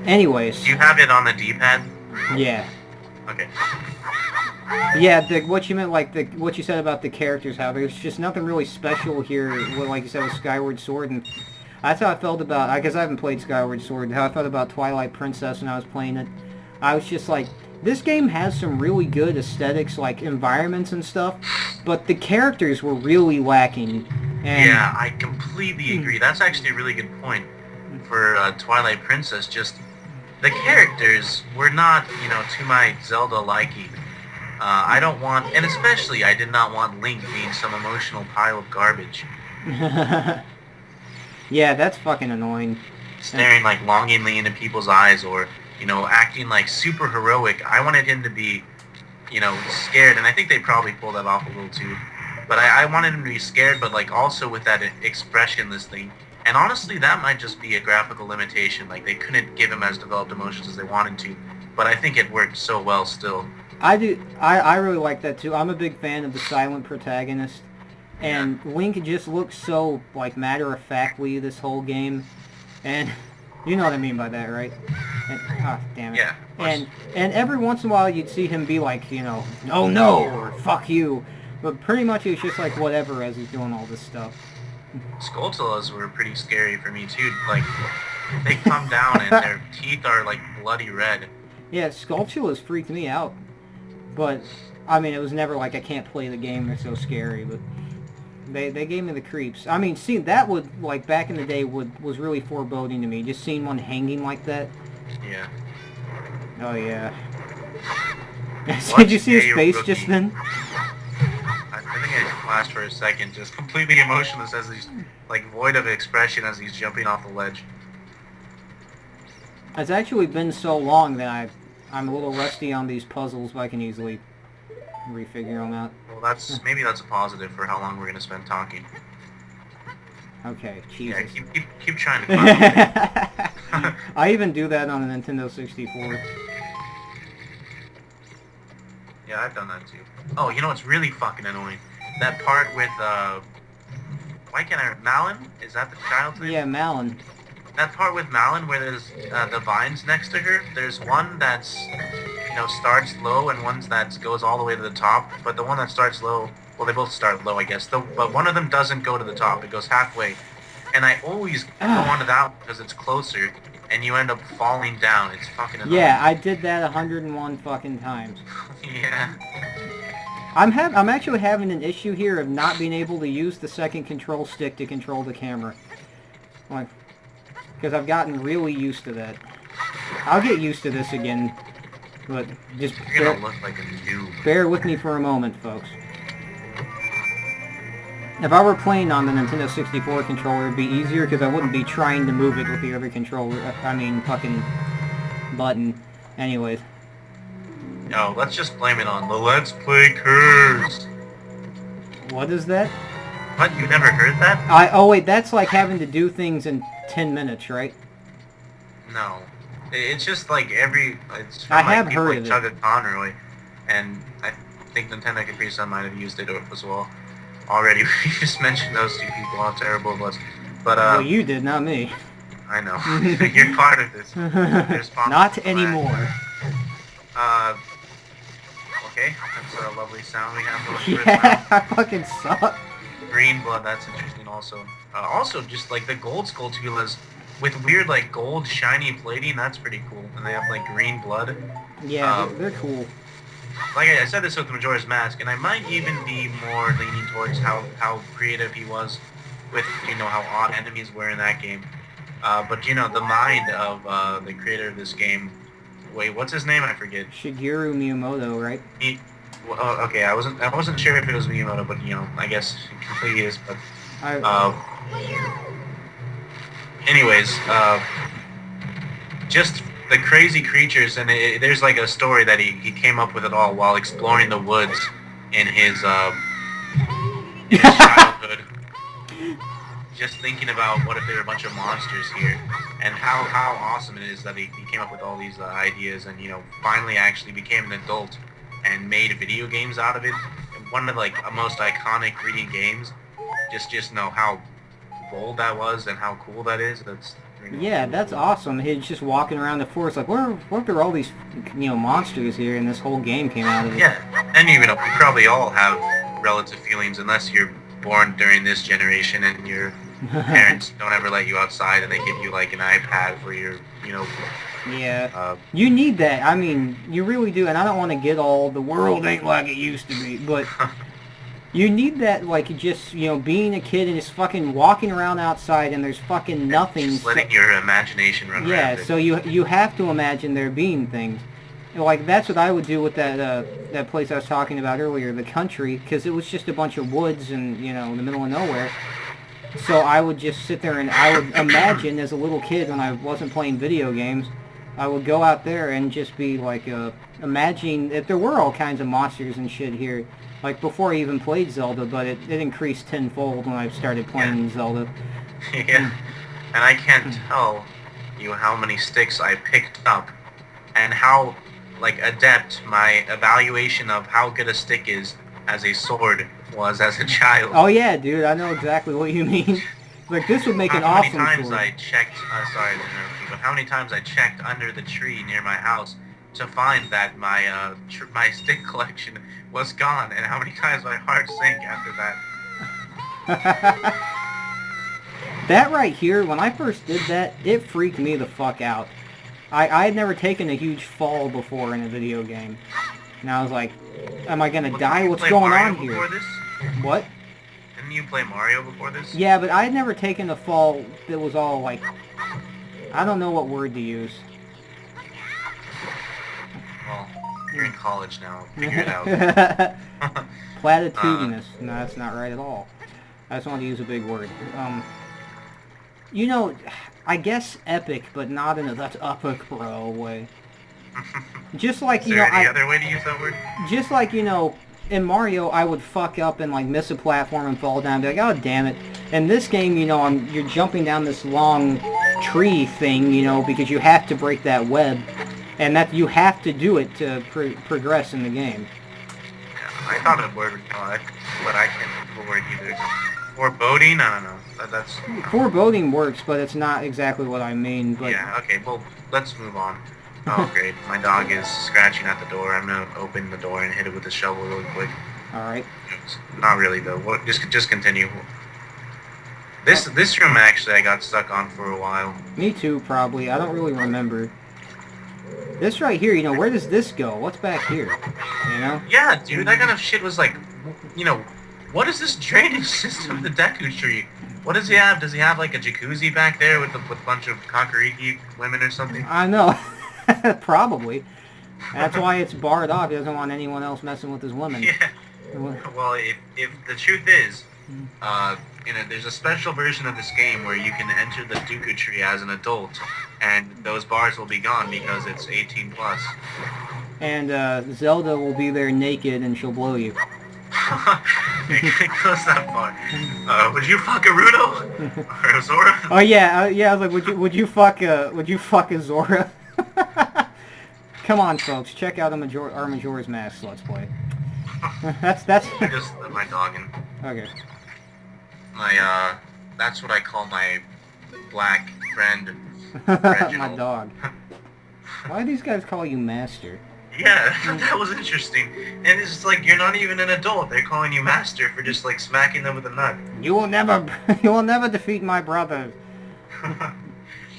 Anyways, Do you have it on the D-pad? yeah. Okay. Yeah, what you meant, like what you said about the characters, how there's just nothing really special here. Like you said with Skyward Sword, and that's how I felt about. Because I haven't played Skyward Sword. How I felt about Twilight Princess when I was playing it. I was just like, this game has some really good aesthetics, like environments and stuff, but the characters were really lacking. And Yeah, I completely agree. That's actually a really good point for Twilight Princess. Just the characters were not, to my Zelda liking. I don't want, and especially I did not want Link being some emotional pile of garbage, yeah, that's fucking annoying. And staring like longingly into people's eyes, or acting like super heroic. I wanted him to be, scared, and I think they probably pulled that off a little too. But I wanted him to be scared, but like also with that expressionless thing. And honestly, that might just be a graphical limitation. Like they couldn't give him as developed emotions as they wanted to. But I think it worked so well still. I do. I really like that too. I'm a big fan of the silent protagonist, Yeah. and Link just looks so like matter of factly this whole game, and you know what I mean by that, right? And, damn it. Yeah, of course. And every once in a while you'd see him be like, oh no, or fuck you, but pretty much it's just like whatever as he's doing all this stuff. Skulltulas were pretty scary for me too. Like they come down and their teeth are like bloody red. Yeah, Skulltulas freaked me out, but I mean it was never like I can't play the game; they're so scary, but. They gave me the creeps. I mean, seeing that would, like, back in the day was really foreboding to me. Just seeing one hanging like that. Yeah. Oh, yeah. What Did you see his a face rookie. just then? I think I flashed for a second, just completely emotionless as he's like void of expression as he's jumping off the ledge. It's actually been so long that I'm a little rusty on these puzzles, but I can easily refigure them out. Well, maybe that's a positive for how long we're gonna spend talking. Okay, Yeah, Jesus. keep trying to climb. I even do that on a Nintendo 64. Yeah, I've done that too. Oh, you know what's really fucking annoying? That part with why can't I? Malin? Is that the child's name? Yeah, Malin. That part with Malin where there's the vines next to her. There's one that's starts low and one that goes all the way to the top. But the one that starts low, well, they both start low, I guess. But one of them doesn't go to the top. It goes halfway. And I always go onto that one because it's closer, and you end up falling down. It's fucking annoying. Yeah, I did that 101 fucking times. Yeah. I'm actually having an issue here of not being able to use the second control stick to control the camera. Like, because I've gotten really used to that. I'll get used to this again, but just You're gonna look like a noob. bear with me for a moment, folks. If I were playing on the Nintendo 64 controller, it'd be easier because I wouldn't be trying to move it with the other controller. I mean, fucking button. Anyways. No, let's just blame it on the Let's Play curse. What is that? What? You never heard that? Oh wait, that's like having to do things in 10 minutes, right? No. It's just like it's from I like have people heard like of it. Chugga Conroy, and I think Nintendo Capri Sun might have used it as well. Already, we just mentioned those two people, how terrible it was. But, Well, you did, not me. I know. You're part of this. You're responsible Not for that. anymore. Okay, that's a lovely sound we have going for Yeah, now. I fucking suck. Green blood, that's interesting also. Also, just like the gold Skulltulas with weird like gold shiny plating, that's pretty cool. And they have like green blood. Yeah, they're cool. Like I said this with the Majora's Mask, and I might even be more leaning towards how creative he was with, how odd enemies were in that game. But, the mind of the creator of this game, wait, what's his name? I forget. Shigeru Miyamoto, right? Okay, I wasn't sure if it was Miyamoto, but, I guess it completely is, but, anyways, just the crazy creatures, and there's like a story that he came up with it all while exploring the woods in his childhood. Just thinking about what if there were a bunch of monsters here, and how awesome it is that he came up with all these ideas, and finally actually became an adult and made video games out of it. And one of like the most iconic reading games. Just know how bold that was and how cool that is. Yeah, that's awesome. He's just walking around the forest like, what are all these, monsters here? And this whole game came out of it. Yeah, and we probably all have relative feelings unless you're born during this generation and your parents don't ever let you outside and they give you like an iPad for your, Yeah. You need that. I mean, you really do. And I don't want to get all the world ain't like it used to be, but you need that, like, just, being a kid and just fucking walking around outside and there's fucking nothing. Just letting your imagination run Yeah, rampant. so you have to imagine there being things. Like, that's what I would do with that place I was talking about earlier, the country, because it was just a bunch of woods and, in the middle of nowhere. So I would just sit there and I would imagine as a little kid when I wasn't playing video games, I would go out there and just be like, imagining that there were all kinds of monsters and shit here. Like, before I even played Zelda, but it increased tenfold when I started playing Zelda. Yeah, and I can't tell you how many sticks I picked up and how, like, adept my evaluation of how good a stick is as a sword was as a child. Oh yeah, dude, I know exactly what you mean. Like, this would make an awesome sword. How many times I checked, sorry to interrupt you, but how many times I checked under the tree near my house to find that my stick collection was gone, and how many times my heart sank after that. That right here, when I first did that, it freaked me the fuck out. I had never taken a huge fall before in a video game. And I was like, am I gonna die? What's going on here? This? What? Didn't you play Mario before this? Yeah, but I had never taken a fall that was all like, I don't know what word to use. Well, you're in college now. Figure it out. Platitudinous. No, that's not right at all. I just wanted to use a big word. I guess epic, but not in a that's epic, bro way. Just like, Is there any other way to use that word? Just like, in Mario, I would fuck up and, like, miss a platform and fall down and be like, oh, damn it. In this game, you're jumping down this long tree thing, because you have to break that web. And that you have to do it to progress in the game. Yeah, I thought a word would but I can't think of a word either. Foreboding? I don't know. That's... Foreboding works, but it's not exactly what I mean. But... Yeah, okay, well, let's move on. Oh, great. My dog is scratching at the door. I'm going to open the door and hit it with the shovel really quick. Alright. Not really, though. Just continue. This room, actually, I got stuck on for a while. Me too, probably. I don't really remember. This right here, where does this go? What's back here? Yeah, dude, that kind of shit was like, what is this drainage system of the Deku tree? What does he have? Does he have, like, a jacuzzi back there with a bunch of kakariki women or something? I know. Probably. That's why it's barred off. He doesn't want anyone else messing with his women. Yeah. Well, if the truth is, there's a special version of this game where you can enter the duku tree as an adult, and those bars will be gone because it's 18+. And Zelda will be there naked and she'll blow you. It goes that far. Would you fuck a Ruto or a Zora? Oh yeah, I was like, would you fuck a Zora? Come on, folks, check out our Majora's Mask Let's Play. that's. I just let my dog in. Okay. That's what I call my black friend. My dog. Why do these guys call you Master? Yeah, that was interesting. And it's just like, you're not even an adult. They're calling you Master for just, like, smacking them with a nut. You will never defeat my brother.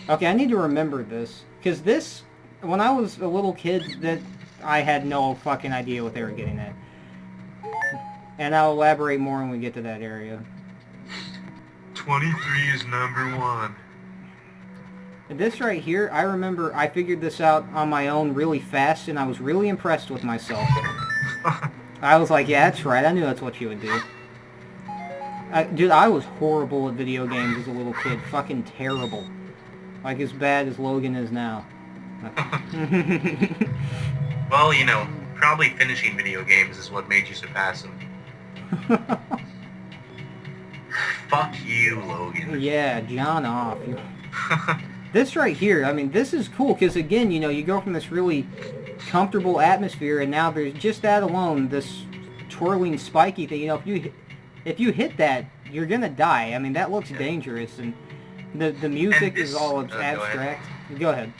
Okay, I need to remember this. Because this, when I was a little kid, that I had no fucking idea what they were getting at. And I'll elaborate more when we get to that area. 23 is number 1. This right here, I remember I figured this out on my own really fast, and I was really impressed with myself. I was like, yeah, that's right, I knew that's what you would do. Dude, I was horrible at video games as a little kid. Fucking terrible. Like, as bad as Logan is now. Well, probably finishing video games is what made you surpass him. Fuck you, Logan. Yeah, John off. This right here, I mean, this is cool, because again, you go from this really comfortable atmosphere, and now there's just that alone, this twirling spiky thing. If you hit that, you're gonna die. I mean, that looks dangerous, and The music this, is all go ahead. abstract. Go ahead.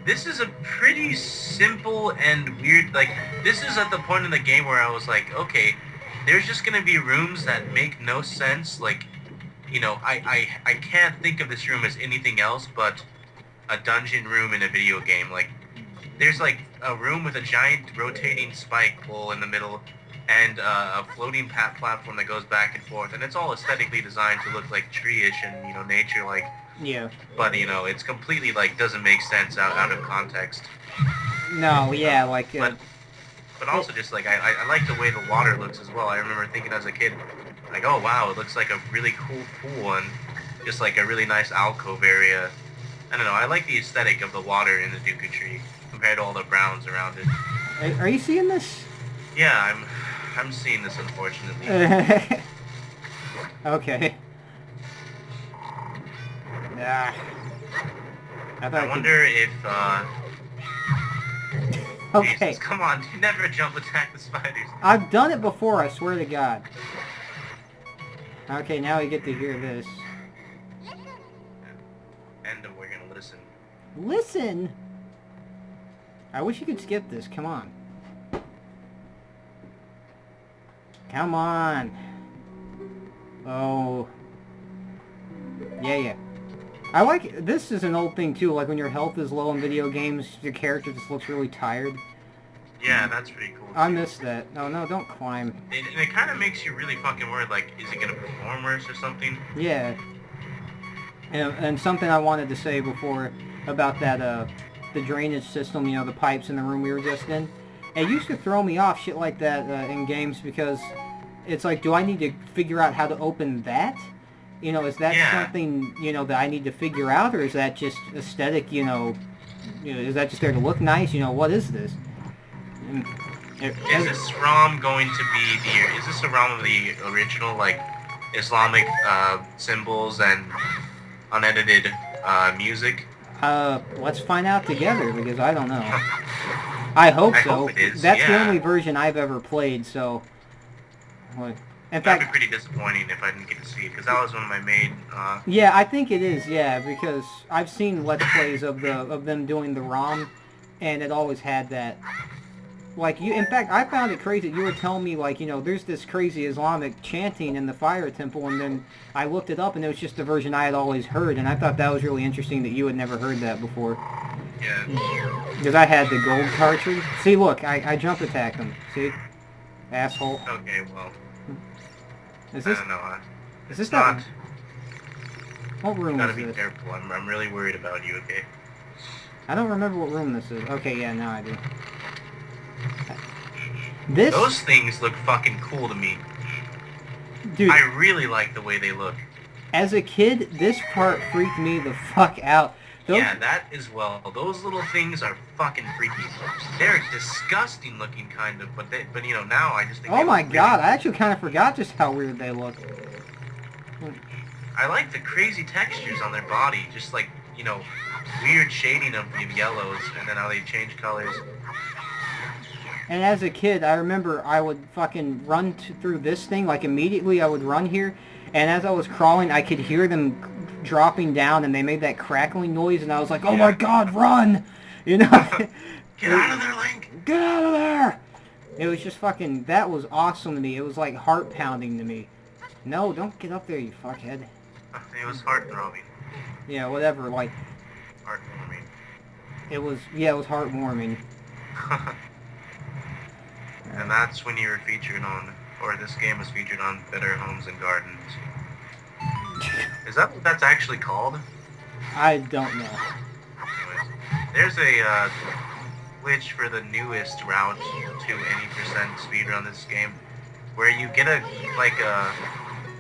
This is a pretty simple and weird, like, this is at the point in the game where I was like, okay, there's just gonna be rooms that make no sense, like, you know, I can't think of this room as anything else but a dungeon room in a video game. Like, there's like a room with a giant rotating spike pole in the middle and a floating platform that goes back and forth, and it's all aesthetically designed to look like tree-ish and, you know, nature-like. Yeah. But, you know, it's completely, like, doesn't make sense out of context. No, yeah, like... But also just, like, I like the way the water looks as well. I remember thinking as a kid, like, oh, wow, it looks like a really cool pool and just, like, a really nice alcove area. I don't know, I like the aesthetic of the water in the duku tree compared to all the browns around it. Are you seeing this? Yeah, I'm seeing this, unfortunately. Okay. Ah. I wonder if, Okay. Jesus, come on, you never jump attack the spiders. I've done it before, I swear to God. Okay, now we get to hear this. And we're gonna listen. Listen! I wish you could skip this, come on. Come on! Oh. Yeah. I like, this is an old thing too, like when your health is low in video games, the character just looks really tired. Yeah, that's pretty cool. I miss that. No, don't climb. And it kind of makes you really fucking worried, like, is he gonna perform worse or something? Yeah. And something I wanted to say before about that, the drainage system, you know, the pipes in the room we were just in. It used to throw me off, shit like that, in games, because it's like, do I need to figure out how to open that? You know, is that something, you know, that I need to figure out, or is that just aesthetic, you know, is that just there to look nice? You know, what is this? Is this ROM going to be is this a ROM of the original, like, Islamic symbols and unedited music? Let's find out together, because I don't know. I hope so. Hope it is, That's the only version I've ever played, so... In fact, that'd be pretty disappointing if I didn't get to see it, because that was one of my main... Yeah, I think it is, yeah, because I've seen Let's Plays of them doing the ROM, and it always had that. Like, in fact, I found it crazy. You were telling me, like, you know, there's this crazy Islamic chanting in the fire temple, and then I looked it up, and it was just the version I had always heard, and I thought that was really interesting that you had never heard that before. Yeah. Because I had the gold cartridge. See, look, I jump attacked him. See? Asshole. Okay, well... Is this... I don't know. Is this not... What room is this? You gotta be careful. I'm really worried about you, okay? I don't remember what room this is. Okay, yeah, now I do. This... Those things look fucking cool to me. Dude, I really like the way they look. As a kid, this part freaked me the fuck out. Yeah, that as well. Those little things are fucking freaky. They're disgusting looking, kind of, but you know, now I just think. Oh my god! I actually kind of forgot just how weird they look. I like the crazy textures on their body, just like, you know, weird shading of the yellows, and then how they change colors. And as a kid, I remember I would fucking run through this thing, like immediately I would run here, and as I was crawling, I could hear them dropping down, and they made that crackling noise, and I was like, oh my god, run! You know? Get out of there, Link! Get out of there! It was just fucking, that was awesome to me. It was like heart-pounding to me. No, don't get up there, you fuckhead. It was heart-throbbing. Yeah, whatever, like... Heartwarming. It was, yeah, it was heartwarming. And that's when you were featured on, or this game was featured on Better Homes and Gardens. Is that what that's actually called? I don't know. Anyways, there's a glitch for the newest route to any percent speedrun this game, where you get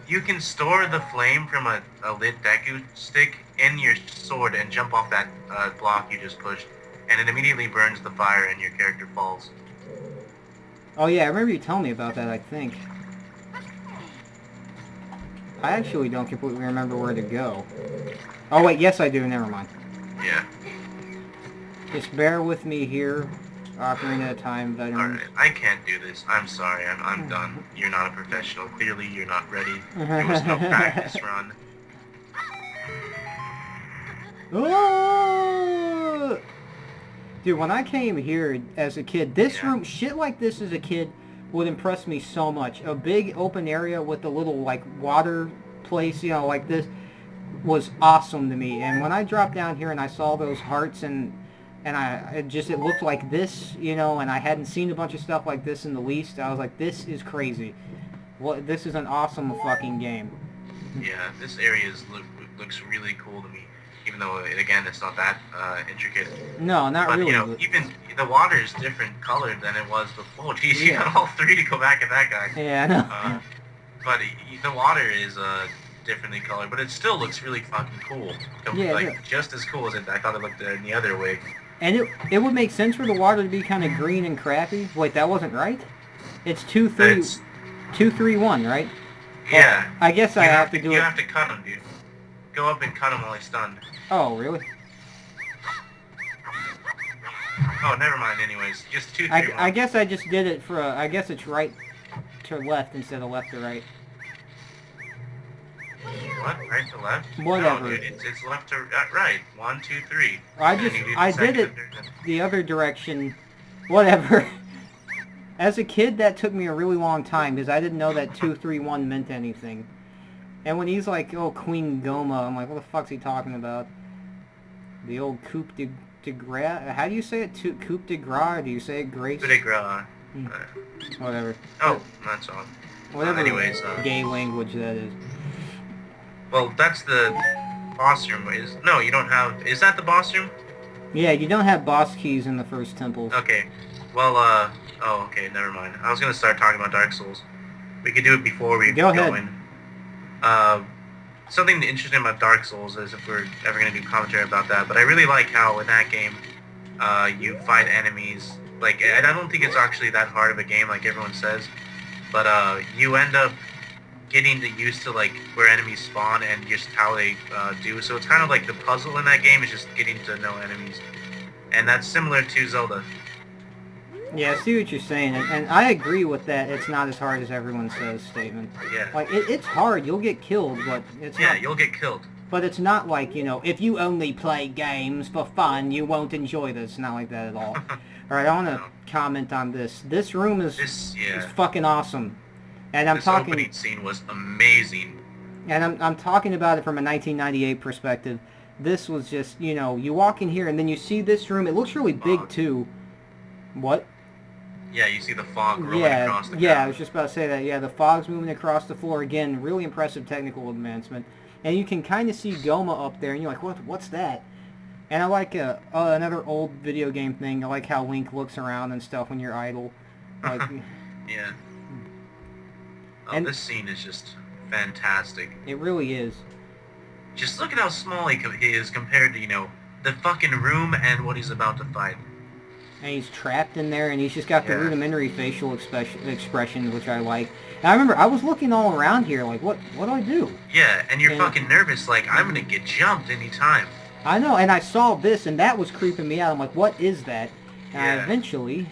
you can store the flame from a lit deku stick in your sword and jump off that block you just pushed, and it immediately burns the fire and your character falls. Oh yeah, I remember you telling me about that, I think. I actually don't completely remember where to go. Oh wait, yes I do, never mind. Yeah. Just bear with me here. Ocarina of Time veterans. Alright, I can't do this. I'm sorry, I'm done. You're not a professional. Clearly you're not ready. There was no practice run. Oh! Dude, when I came here as a kid, this room, shit like this as a kid would impress me so much. A big open area with a little, like, water place, you know, like this, was awesome to me. And when I dropped down here and I saw those hearts and it looked like this, you know, and I hadn't seen a bunch of stuff like this in the least, I was like, this is crazy. Well, this is an awesome fucking game. Yeah, this area looks really cool to me, even though again it's not that intricate. No, not but, really. But even the water is different colored than it was before. Geez, you got all three to go back at that guy. Yeah, I know. But the water is differently colored, but it still looks really fucking cool. Yeah, like just as cool as I thought it looked in the other way. And it would make sense for the water to be kind of green and crappy. Wait, that wasn't right. It's 2, 3, 2, 3, 1, right? Yeah. Well, I guess I have to do it. You have to cut him, dude. Go up and cut him while he's stunned. Oh, really? Oh, never mind. Anyways, just 2, 3, 1. I guess I just did it for. I guess it's right to left instead of left to right. What? Right to left? Whatever. No, dude, it's left to right. 1, 2, 3. I did it the other direction. Whatever. As a kid, that took me a really long time because I didn't know that 2, 3, 1 meant anything. And when he's like, "Oh, Queen Goma," I'm like, "What the fuck's he talking about?" The old coup de grace. How do you say it? Coup de grace? Or do you say it grace? Coup de grace. Whatever. Oh, that's all. Whatever. Anyways, gay language that is. Well, that's the boss room. No, you don't have. Is that the boss room? Yeah, you don't have boss keys in the first temple. Okay. Well, oh, okay, never mind. I was gonna start talking about Dark Souls. We could do it before we go in. Something Something interesting about Dark Souls is if we're ever gonna do commentary about that. But I really like how in that game, you fight enemies. Like, and I don't think it's actually that hard of a game, like everyone says. But you end up getting used to like where enemies spawn and just how they do. So it's kind of like the puzzle in that game is just getting to know enemies, and that's similar to Zelda. Yeah, I see what you're saying, and I agree with that. It's not as hard as everyone says statement. Yeah. Like it's hard. You'll get killed, but it's yeah, not, you'll get killed. But it's not like, you know, if you only play games for fun, you won't enjoy this. It's not like that at all. All right, I want to comment on this. This room is fucking awesome. And I'm talking. This opening scene was amazing. And I'm talking about it from a 1998 perspective. This was just, you know, you walk in here and then you see this room. It looks really big too. What? Yeah, you see the fog rolling across the ground. Yeah, I was just about to say that. Yeah, the fog's moving across the floor again. Really impressive technical advancement. And you can kind of see Goma up there, and you're like, what's that? And I like another old video game thing. I like how Link looks around and stuff when you're idle. Like, yeah. Oh, and this scene is just fantastic. It really is. Just look at how small he is compared to, you know, the fucking room and what he's about to fight. And he's trapped in there, and he's just got the rudimentary facial expression, which I like. And I remember I was looking all around here, like, what do I do? Yeah, and you're fucking nervous, like, I'm gonna get jumped anytime. I know, and I saw this, and that was creeping me out. I'm like, what is that? And I eventually